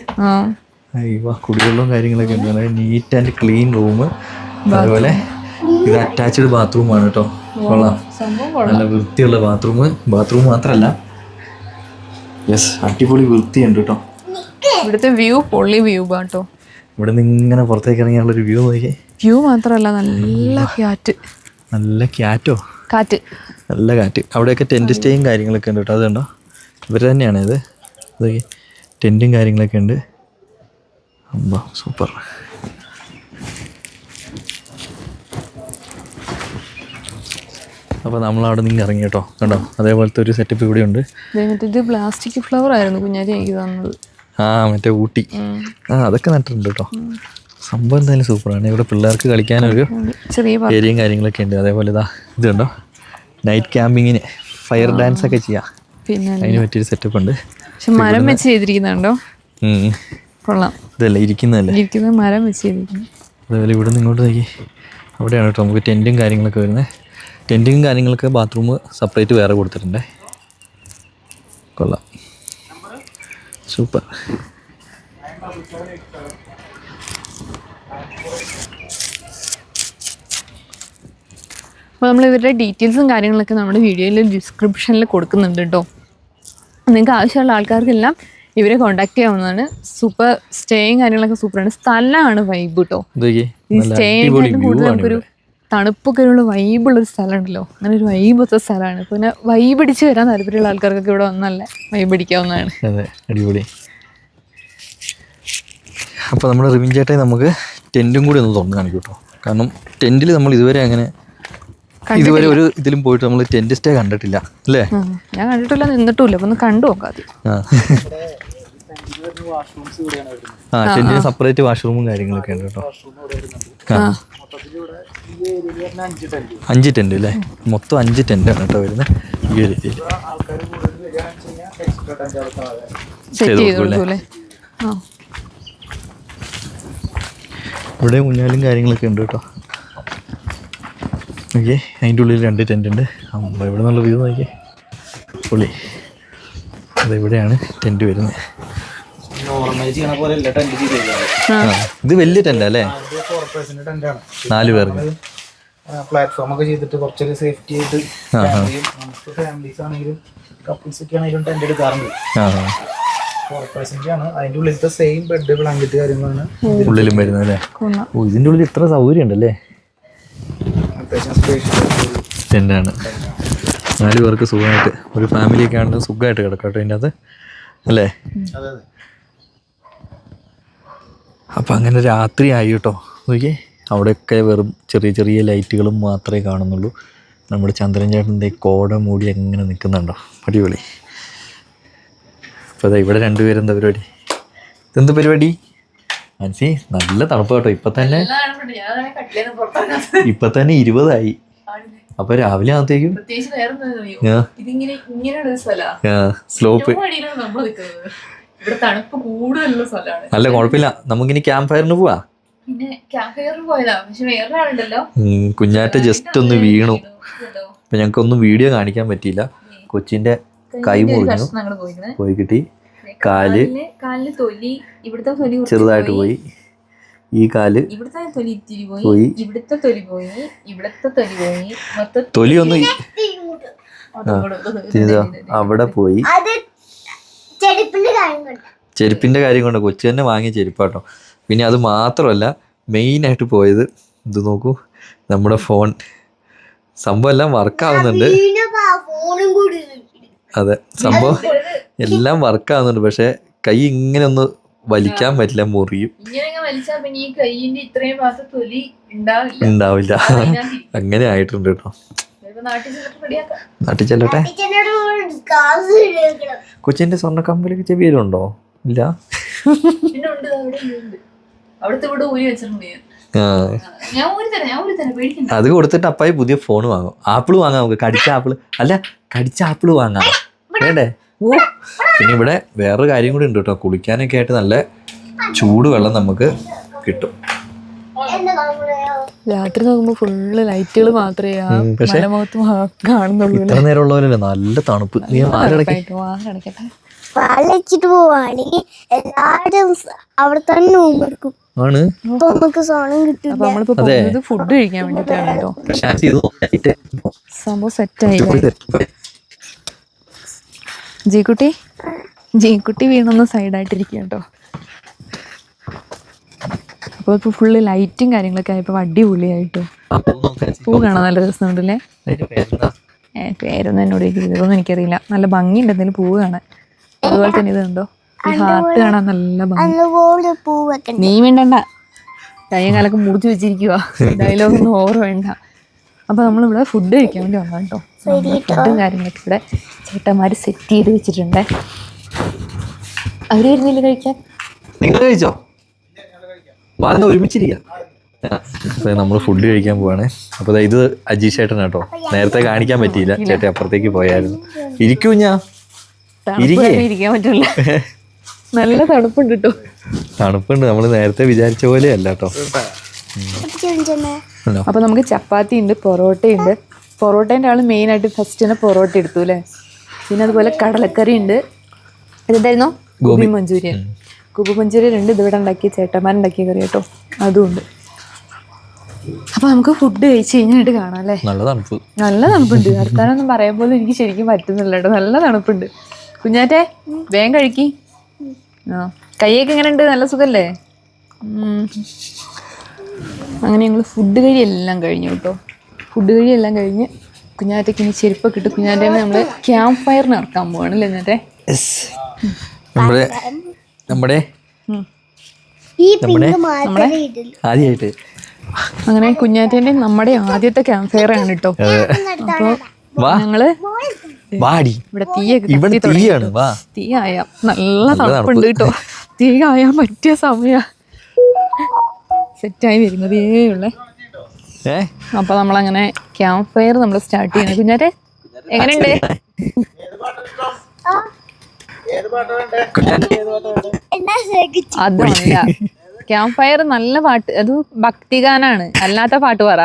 കുടിവെള്ളവും കാര്യങ്ങളൊക്കെ ഉണ്ട്. Neat and clean room. അതുപോലെ ഇത് അറ്റാച്ച്ഡ് ബാത്റൂമാണ് കേട്ടോ. കൊള്ളാം, നല്ല വൃത്തിയുള്ള ബാത്റൂം മാത്രമല്ല, യെസ്, അടിപൊളി വൃത്തിയുണ്ട് കേട്ടോ. ഇവിടുത്തെ വ്യൂ പൊള്ളി വ്യൂ കേട്ടോ. ഇവിടെ നിന്ന് ഇങ്ങനെ പുറത്തേക്ക് ഇറങ്ങിയുള്ളൊരു വ്യൂ നോക്കിയേ. വ്യൂ മാത്രമല്ല, നല്ല കാറ്റ്. നല്ല കാറ്റോ? കാറ്റ്, നല്ല കാറ്റ്. അവിടെയൊക്കെ ടെൻറ്റ് സ്റ്റേയും കാര്യങ്ങളൊക്കെ ഉണ്ട് കേട്ടോ. അതുണ്ടോ, ഇവർ തന്നെയാണ് ഇത്. അതൊക്കെ ടെൻറ്റും കാര്യങ്ങളൊക്കെ ഉണ്ട്. അമ്പ സൂപ്പർ. അപ്പോൾ നമ്മളവിടെ നിന്ന് ഇറങ്ങി കേട്ടോ. കണ്ടോ, അതേപോലത്തെ ഒരു സെറ്റപ്പ് ഇവിടെ ഉണ്ട്. ഇത് പ്ലാസ്റ്റിക് ഫ്ലവർ ആയിരുന്നു കുഞ്ഞാരി എനിക്ക് തന്നത്. മറ്റേ ഊട്ടി. അതൊക്കെ നട്ടിട്ടുണ്ട് കേട്ടോ. സംഭവം എന്തായാലും സൂപ്പറാണ്. ഇവിടെ പിള്ളേർക്ക് കളിക്കാനൊരു ചെറിയ ഏരിയയും കാര്യങ്ങളൊക്കെ ഉണ്ട്. അതേപോലെ ഇത് കണ്ടോ, നൈറ്റ് ക്യാമ്പിങ്ങിന് ഫയർ ഡാൻസ് ഒക്കെ ചെയ്യാം. പിന്നെ അതിന് പറ്റിയൊരു സെറ്റപ്പ് ഉണ്ട്. പക്ഷെ മരം വെച്ച് ചെയ്തിരിക്കുന്നുണ്ടോ? കൊള്ളാം. ഇതല്ലേ ഇരിക്കുന്നത് മരം വെച്ച് ചെയ്തിരിക്കുന്നു. അതേപോലെ ഇവിടെ നിന്ന് ഇങ്ങോട്ട് നോക്കി, അവിടെയാണ് കേട്ടോ നമുക്ക് ടെൻറ്റും കാര്യങ്ങളൊക്കെ വരുന്നത്. ടെൻറ്റും കാര്യങ്ങളൊക്കെ ബാത്റൂം സെപ്പറേറ്റ് വേറെ കൊടുത്തിട്ടുണ്ട്. കൊള്ളാം, സൂപ്പർ. അപ്പോൾ നമ്മൾ ഇവരുടെ ഡീറ്റെയിൽസും കാര്യങ്ങളൊക്കെ നമ്മുടെ വീഡിയോയിൽ ഡിസ്ക്രിപ്ഷനിൽ കൊടുക്കുന്നുണ്ട് കേട്ടോ. നിങ്ങൾക്ക് ആവശ്യമുള്ള ആൾക്കാർക്കെല്ലാം ഇവരെ കോൺടാക്ട് ചെയ്യാവുന്നതാണ്. സൂപ്പർ സ്റ്റേയും കാര്യങ്ങളൊക്കെ സൂപ്പറാണ്. സ്ഥലമാണ് വൈബ് കേട്ടോ. ഈ സ്റ്റേയും കൂടുതൽ നമുക്കൊരു തണുപ്പൊക്കെ ഉള്ള വൈബുള്ളൊരു സ്ഥലമുണ്ടല്ലോ, അങ്ങനെ ഒരു വൈബത്തെ സ്ഥലമാണ്. പിന്നെ വൈബ് അടിച്ച് വരാൻ താല്പര്യമുള്ള ആൾക്കാർക്കൊക്കെ ഇവിടെ വന്നല്ല വൈബ് അടിക്കാവുന്നതാണ്. അതെ, അടിപൊളി. അപ്പോൾ നമ്മുടെ റിമിൻ ചേട്ടായി നമുക്ക് ടെൻറ്റും കൂടി ഒന്ന് തുറന്ന് കാണിക്കും കേട്ടോ. കാരണം ടെൻറ്റിൽ നമ്മൾ ഇതുവരെ ഒരു ഇതിലും പോയിട്ട് നമ്മൾ ടെൻറ്റ് സ്റ്റേ കണ്ടിട്ടില്ല അല്ലേ? ഞാൻ കണ്ടിട്ടില്ല, നിന്നിട്ടുമില്ല. അപ്പം ഒന്ന് കണ്ടു നോക്കാം. ടെൻറ്റിന് സെപ്പറേറ്റ് വാഷ്റൂമും കാര്യങ്ങളൊക്കെ ഉണ്ട് കേട്ടോ. 5 ടെൻറ്റ് അല്ലേ? മൊത്തം 5 ടെൻറ്റാണ് കേട്ടോ വരുന്നത്. ഈ ഒരു രീതിയിൽ ചെയ്ത് കൊടുക്കൂല്ലേ? ഇവിടെ ഊഞ്ഞാലും കാര്യങ്ങളൊക്കെ ഉണ്ട് കേട്ടോ. ഓക്കെ, അതിൻ്റെ ഉള്ളിൽ 2 ടെൻ്റ് ഉണ്ട്. ഇവിടെ നിന്നുള്ള വ്യൂ നോക്കിയേ, പൊളി. അതെവിടെയാണ് ടെൻറ്റ് വരുന്നത്. ഇത് വലിയ ടെൻ്റ് അല്ലേ? 4 പേർക്ക് പ്ലാറ്റ്ഫോം ഒക്കെ ചെയ്തിട്ട് കുറച്ചൊരു സേഫ്റ്റി ആയിട്ട് ഫാമിലീസ് ആണെങ്കിലും കപ്പിൾസ് ഒക്കെ ആണെങ്കിലും ടെന്റ് എടുക്കാറുണ്ട്. 4% ആണ്. അതിന്റെ ഉള്ളിലത്തെ സെയിം ബെഡ് ബ്ലാങ്കറ്റ് കാര്യങ്ങളാണ് ഉള്ളിലും വരുന്നത് അല്ലേ? ഓ, ഇതിൻ്റെ ഉള്ളിൽ ഇത്ര സൗകര്യം ഉണ്ടല്ലേ. ടെൻ്റാണ്. 4 പേർക്ക് സുഖമായിട്ട്, ഒരു ഫാമിലിയൊക്കെ ആണെങ്കിൽ സുഖമായിട്ട് കിടക്കട്ടെ ഇതിൻ്റെ അകത്ത് അല്ലേ? അപ്പം അങ്ങനെ രാത്രി ആയി കേട്ടോ. നോക്കിയേ, അവിടെയൊക്കെ വെറും ചെറിയ ചെറിയ ലൈറ്റുകളും മാത്രമേ കാണുന്നുള്ളൂ. നമ്മുടെ ചന്ദ്രൻ ചേട്ടൻ്റെ കോട മൂടി എങ്ങനെ നിൽക്കുന്നുണ്ടോ, അടിപൊളി. അപ്പോൾ അതാ ഇവിടെ 2 പേരെന്താ പരിപാടി? ഇതെന്ത് പരിപാടി മനസ്സി? നല്ല തണുപ്പ് കേട്ടോ. ഇപ്പം തന്നെ 20 അപ്പോൾ രാവിലെ ആകത്തേക്കും സ്ലോപ്പ്. അല്ല കുഴപ്പമില്ല, നമുക്കിനി ക്യാമ്പ് ഫയറിന് പോവാ. കുഞ്ഞാറ്റ ജസ്റ്റ് ഒന്ന് വീണു. അപ്പൊ ഞങ്ങൾക്കൊന്നും വീഡിയോ കാണിക്കാൻ പറ്റിയില്ല. കൊച്ചിന്റെ കൈ മുറിഞ്ഞു പോയി കിട്ടി. കാല് ചെറുതായിട്ട് പോയി. ഈ കാല് പോയി. തൊലി ഒന്ന് അവിടെ പോയി. ചെരുപ്പിന്റെ കാര്യം കൊണ്ട് കൊച്ചു തന്നെ വാങ്ങിയ ചെരുപ്പാട്ടോ. പിന്നെ അത് മാത്രമല്ല, മെയിനായിട്ട് പോയത് ഇത് നോക്കൂ, നമ്മുടെ ഫോൺ. സംഭവം എല്ലാം വർക്കാവുന്നുണ്ട്. അതെ, സംഭവം എല്ലാം വർക്കാവുന്നുണ്ട്. പക്ഷെ കൈ ഇങ്ങനെ ഒന്ന് വലിക്കാൻ പറ്റില്ല, മുറിയും. ഉണ്ടാവില്ല. അങ്ങനെ ആയിട്ടുണ്ട് കേട്ടോ. നാട്ടിൽ ചെല്ലട്ടെ. കൊച്ചിന്റെ സ്വർണ്ണ കമ്പലൊക്കെ ചെവിയിലുണ്ടോ? ഇല്ല. ഞാൻ ഊരി തരാം പേടിക്കണ്ട. അത് കൊടുത്തിട്ട് അപ്പായി പുതിയ ഫോൺ വാങ്ങും. ആപ്പിൾ വാങ്ങാം നമുക്ക്. കടിച്ച ആപ്പിൾ വാങ്ങാം വേണ്ടേ? ഓ പിന്നെ ഇവിടെ വേറൊരു കാര്യം കൂടി ഉണ്ട് കേട്ടോ. കുളിക്കാനൊക്കെ ആയിട്ട് നല്ല ചൂട് വെള്ളം നമുക്ക് കിട്ടും. രാത്രി നോക്കുമ്പോ ഫുള്ള് ലൈറ്റുകൾ മാത്രമേ മലമുഖത്ത് കാണുന്നുള്ളൂ. ഇത്ര നേരം ഉള്ളവരല്ലേ നല്ല തണുപ്പ്. നീ വാറടക്കട്ടെ. പാലച്ചിട്ട് പോവാണെങ്കിൽ എല്ലാവരും അവിടെ തന്നെ എടുക്കും. ആണ് നമുക്ക് സോണം കിട്ടും. അപ്പൊ നമ്മളിപ്പോ പോകുന്നത് ഫുഡ് കഴിക്കാൻ വേണ്ടിട്ടാണ് കേട്ടോ. സംഭവം സെറ്റായി. ജീക്കുട്ടി വീണൊന്ന് സൈഡായിട്ടിരിക്കുക കേട്ടോ. അപ്പോൾ ഇപ്പോൾ ഫുള്ള് ലൈറ്റും കാര്യങ്ങളൊക്കെ ആയപ്പോൾ അടിപൊളിയായിട്ടോ. പൂ കാണാൻ നല്ല രസമുണ്ടല്ലേ. പേരൊന്നും എന്നോട് ഇതൊന്നും എനിക്കറിയില്ല. നല്ല ഭംഗിയുണ്ട് എന്തെങ്കിലും പൂവ് കാണാൻ. അതുപോലെ തന്നെ ഇത് കണ്ടോ, ഈ ഹാർട്ട് കാണാൻ നല്ല ഭംഗി. നീ വേണ്ടണ്ട, കയ്യും കാലൊക്കെ മുറിച്ച് വെച്ചിരിക്കുക. ഡയലോഗൊന്നും ഓവർ വേണ്ട. അപ്പോൾ നമ്മളിവിടെ ഫുഡ് കഴിക്കാൻ വേണ്ടി വന്നാൽ കേട്ടോ. ഫുഡും കാര്യങ്ങളൊക്കെ ഇവിടെ ചേട്ടന്മാർ സെറ്റ് ചെയ്ത് വെച്ചിട്ടുണ്ട്. അവർ വരുന്നില്ല കഴിക്കാൻ. നിങ്ങൾ കഴിച്ചോ? ഒരുമിച്ചിരിക്കാം. നമ്മൾ ഫുഡ് കഴിക്കാൻ പോവാണ്. അപ്പോൾ ഇത് അജീഷ് ചേട്ടൻ കേട്ടോ. നേരത്തെ കാണിക്കാൻ പറ്റിയില്ല, ചേട്ടൻ അപ്പുറത്തേക്ക് പോയായിരുന്നു. ഇരിക്കൂ ഇരിക്കാൻ പറ്റില്ല, നല്ല തണുപ്പുണ്ട് കേട്ടോ. തണുപ്പുണ്ട്. നമ്മൾ നേരത്തെ വിചാരിച്ച പോലെ അല്ല കേട്ടോ. അപ്പോൾ നമുക്ക് ചപ്പാത്തി ഉണ്ട്, പൊറോട്ടയുണ്ട്. പൊറോട്ടേൻ്റെ ആൾ മെയിനായിട്ട് ഫസ്റ്റ് തന്നെ പൊറോട്ട എടുത്തു അല്ലേ. പിന്നെ അതുപോലെ കടലക്കറി ഉണ്ട്. ഇതെന്തായിരുന്നു? ഗോബി മഞ്ചൂരിയൻ. ഗോബി മഞ്ചൂരിയൻ ഉണ്ട്. ഇതിവിടെ ഉണ്ടാക്കിയ ചേട്ടന്മാരുണ്ടാക്കിയ കറി കേട്ടോ, അതും ഉണ്ട്. അപ്പോൾ നമുക്ക് ഫുഡ് കഴിച്ച് കഴിഞ്ഞിട്ട് കാണാം അല്ലേ. നല്ല തണുപ്പുണ്ട്. അടുത്താനൊന്നും പറയാൻ പോലും എനിക്ക് ശരിക്കും പറ്റുന്നില്ല കേട്ടോ. നല്ല തണുപ്പുണ്ട്. കുഞ്ഞാറ്റെ വേഗം കഴിക്കി. കൈയൊക്കെ എങ്ങനെ ഉണ്ട്? നല്ല സുഖല്ലേ? അങ്ങനെ ഞങ്ങൾ ഫുഡ് കഴി എല്ലാം കഴിഞ്ഞു കേട്ടോ. ഫുഡ് കഴി എല്ലാം കഴിഞ്ഞ് കുഞ്ഞാറ്റയ്ക്ക് ഇനി ചെരുപ്പൊക്കെ ഇട്ട് കുഞ്ഞാറ്റെ നമ്മൾ ക്യാമ്പ് ഫയറിന് ഇറക്കാൻ പോവാണല്ലേ കുഞ്ഞാറ്റെ. ആദ്യമായിട്ട് അങ്ങനെ കുഞ്ഞാറ്റേന്റെ നമ്മുടെ ആദ്യത്തെ ക്യാമ്പ് ഫയർ ആണ് കേട്ടോ. അപ്പൊ ഞങ്ങള് ഇവിടെ തീ ആയാ നല്ല തണുപ്പുണ്ട് കേട്ടോ. തീ ആയാൻ പറ്റിയ സമയ സെറ്റായി വരുന്നതേ ഉള്ളേ. അപ്പൊ നമ്മളങ്ങനെ ക്യാമ്പ് ഫയർ നമ്മൾ സ്റ്റാർട്ട് ചെയ്യണം. കുഞ്ഞാറ്റെ എങ്ങനെയുണ്ട്? അതല്ല, ക്യാമ്പ് ഫയർ നല്ല പാട്ട്. അത് ഭക്തിഗാനാണ്, അല്ലാത്ത പാട്ട് പറ.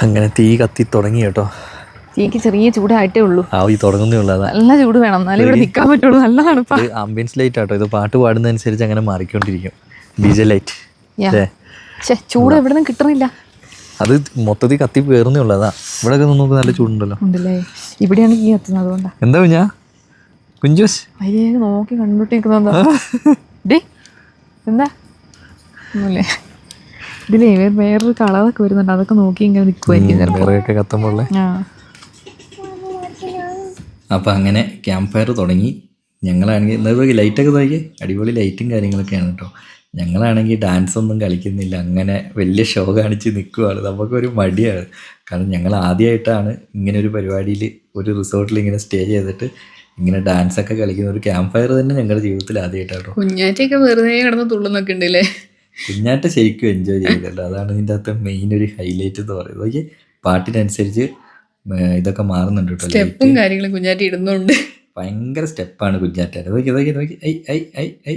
അങ്ങനെ തീ കത്തി തുടങ്ങി കേട്ടോ. തീക്ക് ചെറിയ ചൂടായിട്ടേ ഉള്ളൂ. തുടങ്ങുന്നേ ഉള്ളൂ. നല്ല ചൂട് വേണം, എന്നാലും ഇവിടെ നിൽക്കാൻ പറ്റുള്ളൂ. നല്ല തണുപ്പാ. ആംബിയൻസ് ലൈറ്റ് ആട്ടോ. ഇത് പാട്ട് പാടുന്നതനുസരിച്ച് അങ്ങനെ മാറിക്കൊണ്ടിരിക്കും. DJ light. ചൂട് എവിടെ നിന്ന് കിട്ടണില്ല. അത് മൊത്തത്തിൽ കത്തി കയറുന്നേ ഉള്ളൂ. അതാ ഇവിടെ നോക്ക് നല്ല ചൂടുണ്ടല്ലോ. ഉണ്ടല്ലേ, ഇവിടെയാണ് ഈ കത്തുന്നത്. അതുകൊണ്ടാ. എന്താ കുഞ്ഞാ കുഞ്ചൂസ് അയ്യേ നോക്കി കണ്ടോട്ടിരിക്കുന്നതാ. ഡേ എന്താ ഒന്നുമില്ലേ. ഇതിലേ വേറൊരു കളറൊക്കെ വരുന്നുണ്ട്. അതൊക്കെ നോക്കി ഇങ്ങനെ നിൽക്കുമായിരിക്കും കത്തുമ്പോഴേ. അപ്പം അങ്ങനെ ക്യാമ്പ് ഫയർ തുടങ്ങി. ഞങ്ങളാണെങ്കിൽ എന്താ ലൈറ്റൊക്കെ നോക്കി അടിപൊളി ലൈറ്റും കാര്യങ്ങളൊക്കെയാണ് കേട്ടോ. ഞങ്ങളാണെങ്കിൽ ഡാൻസ് ഒന്നും കളിക്കുന്നില്ല. അങ്ങനെ വലിയ ഷോ കാണിച്ച് നിൽക്കുവാണ്. നമുക്കൊരു മടിയാണ്. കാരണം ഞങ്ങൾ ആദ്യമായിട്ടാണ് ഇങ്ങനെ ഒരു പരിപാടിയിൽ ഒരു റിസോർട്ടിൽ ഇങ്ങനെ സ്റ്റേ ചെയ്തിട്ട് ഇങ്ങനെ ഡാൻസൊക്കെ കളിക്കുന്ന ഒരു ക്യാമ്പ് ഫയർ തന്നെ ഞങ്ങളുടെ ജീവിതത്തിൽ ആദ്യമായിട്ടാണ്. കുഞ്ഞാറ്റൊക്കെ വെറുതെ കിടന്ന് തുള്ളുന്നൊക്കെ ഉണ്ടല്ലേ. കുഞ്ഞാറ്റ ശരിക്കും എൻജോയ് ചെയ്തിട്ടുണ്ട്. അതാണ് ഇതിൻ്റെ അകത്ത് മെയിൻ ഒരു ഹൈലൈറ്റ് എന്ന് പറയുന്നത്. നോക്കി പാട്ടിനനുസരിച്ച് ഇതൊക്കെ മാറുന്നുണ്ട് കേട്ടോ. സ്റ്റെപ്പും കാര്യങ്ങളും കുഞ്ഞാറ്റ ഇടുന്നുണ്ട്. ഭയങ്കര സ്റ്റെപ്പാണ് കുഞ്ഞാറ്റ. നോക്കി നോക്കി നോക്കി ഐ ഐ ഐ ഐ.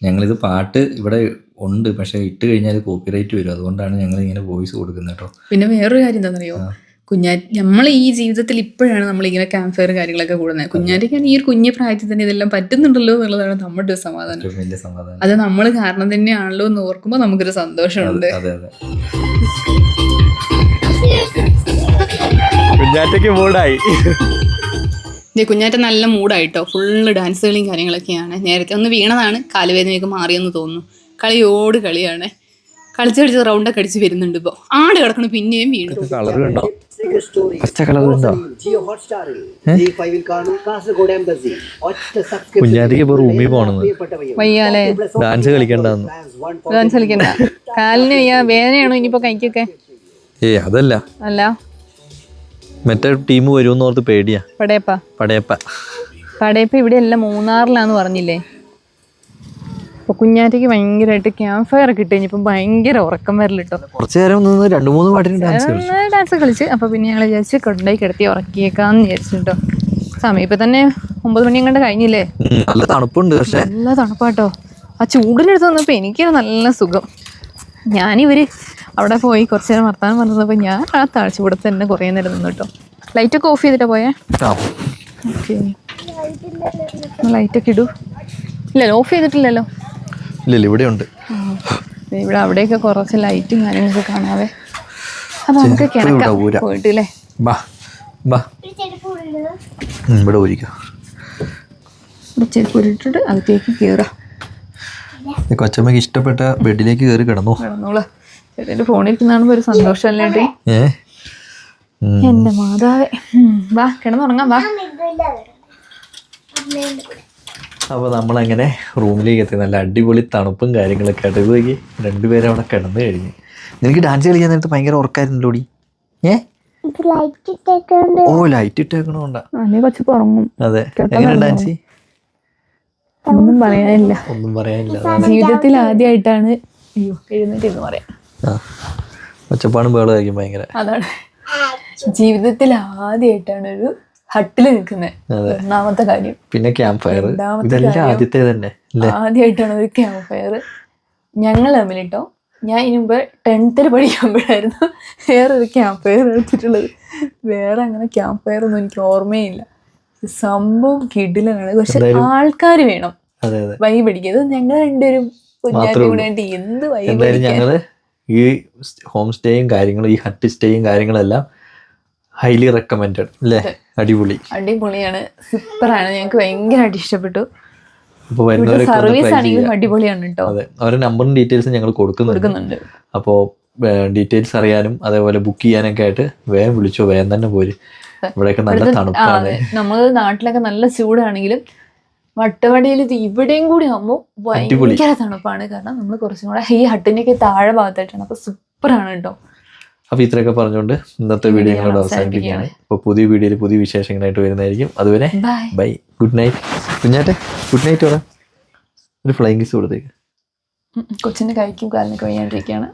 ഞങ്ങളിത് പാട്ട് ഇവിടെ ഉണ്ട്, പക്ഷെ ഇട്ട് കഴിഞ്ഞാൽ കോപ്പിറൈറ്റ് വരും. അതുകൊണ്ടാണ് ഞങ്ങൾ ഇങ്ങനെ വോയിസ് കൊടുക്കുന്നത് കേട്ടോ. പിന്നെ വേറൊരു കാര്യം എന്താണെന്നറിയോ, നമ്മൾ ഈ ജീവിതത്തിൽ ഇപ്പോഴാണ് നമ്മളിങ്ങനെ ക്യാമ്പ് ഫയർ കാര്യങ്ങളൊക്കെ കൂടുന്നത്. കുഞ്ഞാറ്റയ്ക്ക് ഈ ഒരു കുഞ്ഞു പ്രായത്തിൽ തന്നെ ഇതെല്ലാം പറ്റുന്നുണ്ടല്ലോ എന്നുള്ളതാണ് നമ്മുടെ ഒരു സമാധാനം. വലിയ സമാധാനം. അത് നമ്മൾ കാരണം തന്നെയാണല്ലോ എന്ന് ഓർക്കുമ്പോൾ നമുക്കൊരു സന്തോഷമുണ്ട്. അതെ അതെ. കുഞ്ഞാറ്റയ്ക്ക് മൂടായി. കുഞ്ഞാറ്റ നല്ല മൂഡായിട്ടോ. ഫുള്ള് ഡാൻസ് കളിയും കാര്യങ്ങളൊക്കെയാണ്. നേരത്തെ ഒന്ന് വീണതാണ്, കാലുവേദനയൊക്കെ മാറിയെന്ന് തോന്നുന്നു. കളിയോട് കളിയാണ്. കളിച്ച് കളിച്ച് റൗണ്ടൊക്കെ അടിച്ച് വരുന്നുണ്ട്. ഇപ്പോൾ ആട് കിടക്കണം, പിന്നെയും വീണ്ടും. കുഞ്ഞാറ്റയ്ക്ക് ഇപ്പോൾ റൂമിൽ പോകണമെന്ന്. വയ്യാലേ? ഡാൻസ് കളിക്കണ്ടെന്ന്. ഡാൻസ് കളിക്കണ്ട, കാലിന് വയ്യ. വേദനയാണോ ഇനിയിപ്പോൾ കൈക്കൊക്കെ? അതല്ല അല്ല, മറ്റേ ടീം വരുമെന്ന് ഓർത്ത് പേടിയാ. പടയപ്പ ഇവിടെ അല്ല, മൂന്നാറിലാന്ന് പറഞ്ഞില്ലേ. അപ്പോൾ കുഞ്ഞാറ്റയ്ക്ക് ഭയങ്കരമായിട്ട് ക്യാമ്പ് ഫയർ ഒക്കെ ഇട്ട് കഴിഞ്ഞപ്പോൾ ഭയങ്കര ഉറക്കം വരലിട്ടോ. കുറച്ച് നേരം നിന്ന് 2-3 പാട്ടിന് ഡാൻസ് കളിച്ചു. ഡാൻസ് കളിച്ച്. അപ്പോൾ പിന്നെ ഞങ്ങൾ വിചാരിച്ച് കൊണ്ടുപോയി കിടത്തി ഉറക്കിയേക്കാന്ന് വിചാരിച്ചു കേട്ടോ. സമയം ഇപ്പം തന്നെ 9 മണി കണ്ട് കഴിഞ്ഞില്ലേ. നല്ല തണുപ്പുണ്ട്. പക്ഷേ നല്ല തണുപ്പാട്ടോ. ആ ചൂടിനടുത്ത് വന്നപ്പോൾ എനിക്ക് നല്ല സുഖം. ഞാനിവർ അവിടെ പോയി കുറച്ച് നേരം വർത്താനം പറഞ്ഞപ്പോൾ ഞാൻ ആ താഴ്ചൂടത്ത് തന്നെ കുറേ നേരം നിന്നു കേട്ടോ. ലൈറ്റൊക്കെ ഓഫ് ചെയ്തിട്ടാ പോയേ? ഓക്കെ, ലൈറ്റൊക്കെ ഇടൂ. ഇല്ലല്ലോ, ഓഫ് ചെയ്തിട്ടില്ലല്ലോ. ഇല്ലല്ലോ, ഇവിടെ ഉണ്ട്. ഇവിടെ അവിടെയൊക്കെ കുറച്ച് ലൈറ്റും കാര്യങ്ങളൊക്കെ കാണാവേ. അപ്പം നമുക്ക് കിടക്കാം പോയിട്ട് അല്ലേ. ബാ ബാ, ഇവിടെ ഊരിക്കാം. ചെരുപ്പ് ഇട്ടിട്ട് അകത്തേക്ക് കയറാം. കൊച്ചമ്മക്ക് ഇഷ്ടപ്പെട്ട ബെഡിലേക്ക് കയറി കിടന്നു. കിടന്നോളൂ. ചേട്ടൻ്റെ ഫോണിരിക്കുന്നതാണ് ഒരു സന്തോഷമല്ലേ ഏട്ടി? എൻ്റെ മാതാവേ. വാ കിടന്നുറങ്ങാം, വാ. അപ്പോൾ നമ്മളങ്ങനെ റൂമിലേക്ക് എത്തി. നല്ല അടിപൊളി തണുപ്പും കാര്യങ്ങളൊക്കെ ആയിട്ട്. ഇതൊക്കെ രണ്ടുപേരും അവിടെ കിടന്നു കഴിഞ്ഞ്. നിനക്ക് ഡാൻസ് കളിക്കാൻ നേരത്ത് ഭയങ്കര ഉറക്കായിരുന്നല്ലോടി. ഓ, ലൈറ്റ് ഇട്ടേക്കണോണ്ടാ. കൊച്ചു ഉറങ്ങും. അതെ, എങ്ങനെ ഡാൻസ്? ഒന്നും പറയാനില്ല, ഒന്നും പറയാനില്ല. ജീവിതത്തിൽ ആദ്യമായിട്ടാണ് എഴുന്നേറ്റ് പറയാം. ഒച്ചപ്പാടും ബഹളമായിരിക്കും ഭയങ്കര. അതാണ്, ജീവിതത്തിൽ ആദ്യമായിട്ടാണ് ഒരു ഹട്ടിൽ നിൽക്കുന്നത്. ഒന്നാമത്തെ കാര്യം. പിന്നെ ക്യാമ്പ് ഫയർ, ഇതെല്ലാം ആദ്യത്തെ തന്നെ. ആദ്യമായിട്ടാണ് ഒരു ക്യാമ്പ് ഫയർ ഞങ്ങൾ തമ്മിലിട്ടോ. ഞാൻ ഇനി മുമ്പ് 10th പഠിക്കുമ്പോഴായിരുന്നു വേറൊരു ക്യാമ്പ് ഫയർ എടുത്തിട്ടുള്ളത്. വേറെ അങ്ങനെ ക്യാമ്പ് ഫയർ ഒന്നും എനിക്ക് ഓർമ്മയില്ല. സംഭവം കിടിലാണ്. പക്ഷെ ആൾക്കാർ വേണം വൈബ് പിടിക്കുക. ഇത് ഞങ്ങൾ രണ്ടുപേരും കുഞ്ഞാറ്റി എന്ത് വൈബ്. എന്തായാലും ഞങ്ങള് ഈ ഹോം സ്റ്റേയും കാര്യങ്ങളും ഈ ഹട്ട് സ്റ്റേയും കാര്യങ്ങളെല്ലാം ഹൈലി റെക്കമെൻഡഡ് അല്ലേ? അടിപൊളി, അടിപൊളിയാണ്, സൂപ്പറാണ്. ഞങ്ങൾക്ക് ഭയങ്കരമായിട്ട് ഇഷ്ടപ്പെട്ടു. അപ്പോൾ വരുന്നവരൊക്കെ സർവീസ് ആണെങ്കിലും അടിപൊളിയാണ് കേട്ടോ. അതെ, അവരുടെ നമ്പറും ഡീറ്റെയിൽസും ഞങ്ങൾ കൊടുക്കുന്നുണ്ട്. അപ്പോൾ ഡീറ്റെയിൽസ് അറിയാനും അതേപോലെ ബുക്ക് ചെയ്യാനൊക്കെ ആയിട്ട് വേഗം വിളിച്ചോ, വേഗം തന്നെ പോര്. ഇവിടെയൊക്കെ നല്ല തണുപ്പാണ്. നമ്മൾ നാട്ടിലൊക്കെ നല്ല ചൂടാണെങ്കിലും വട്ടവടിയിൽ ഇവിടെയും കൂടി ആകുമ്പോൾ ഭയങ്കര തണുപ്പാണ്. കാരണം നമ്മൾ കുറച്ചും കൂടെ ഈ ഹട്ടിൻ്റെയൊക്കെ താഴെ ഭാഗത്തായിട്ടാണ്. അപ്പോൾ സൂപ്പറാണ് കേട്ടോ. അപ്പോൾ ഇത്രയൊക്കെ പറഞ്ഞുകൊണ്ട് ഇന്നത്തെ വീഡിയോ ഞങ്ങളോട് അവസാനിപ്പിക്കുകയാണ്. അപ്പോൾ പുതിയ വീഡിയോയിൽ പുതിയ വിശേഷങ്ങളായിട്ട് വരുന്നതായിരിക്കും. അതുവരെ ബൈ, ഗുഡ് നൈറ്റ്. കുഞ്ഞാറ്റെ ഗുഡ് നൈറ്റ്. ഒരു ഫ്ലൈങ് കിസ് കൊടുത്തേക്ക്. കൊച്ചിൻ്റെ കൈക്കും കാലിനൊക്കെ വയ്യാണ്ടിരിക്കുകയാണ്.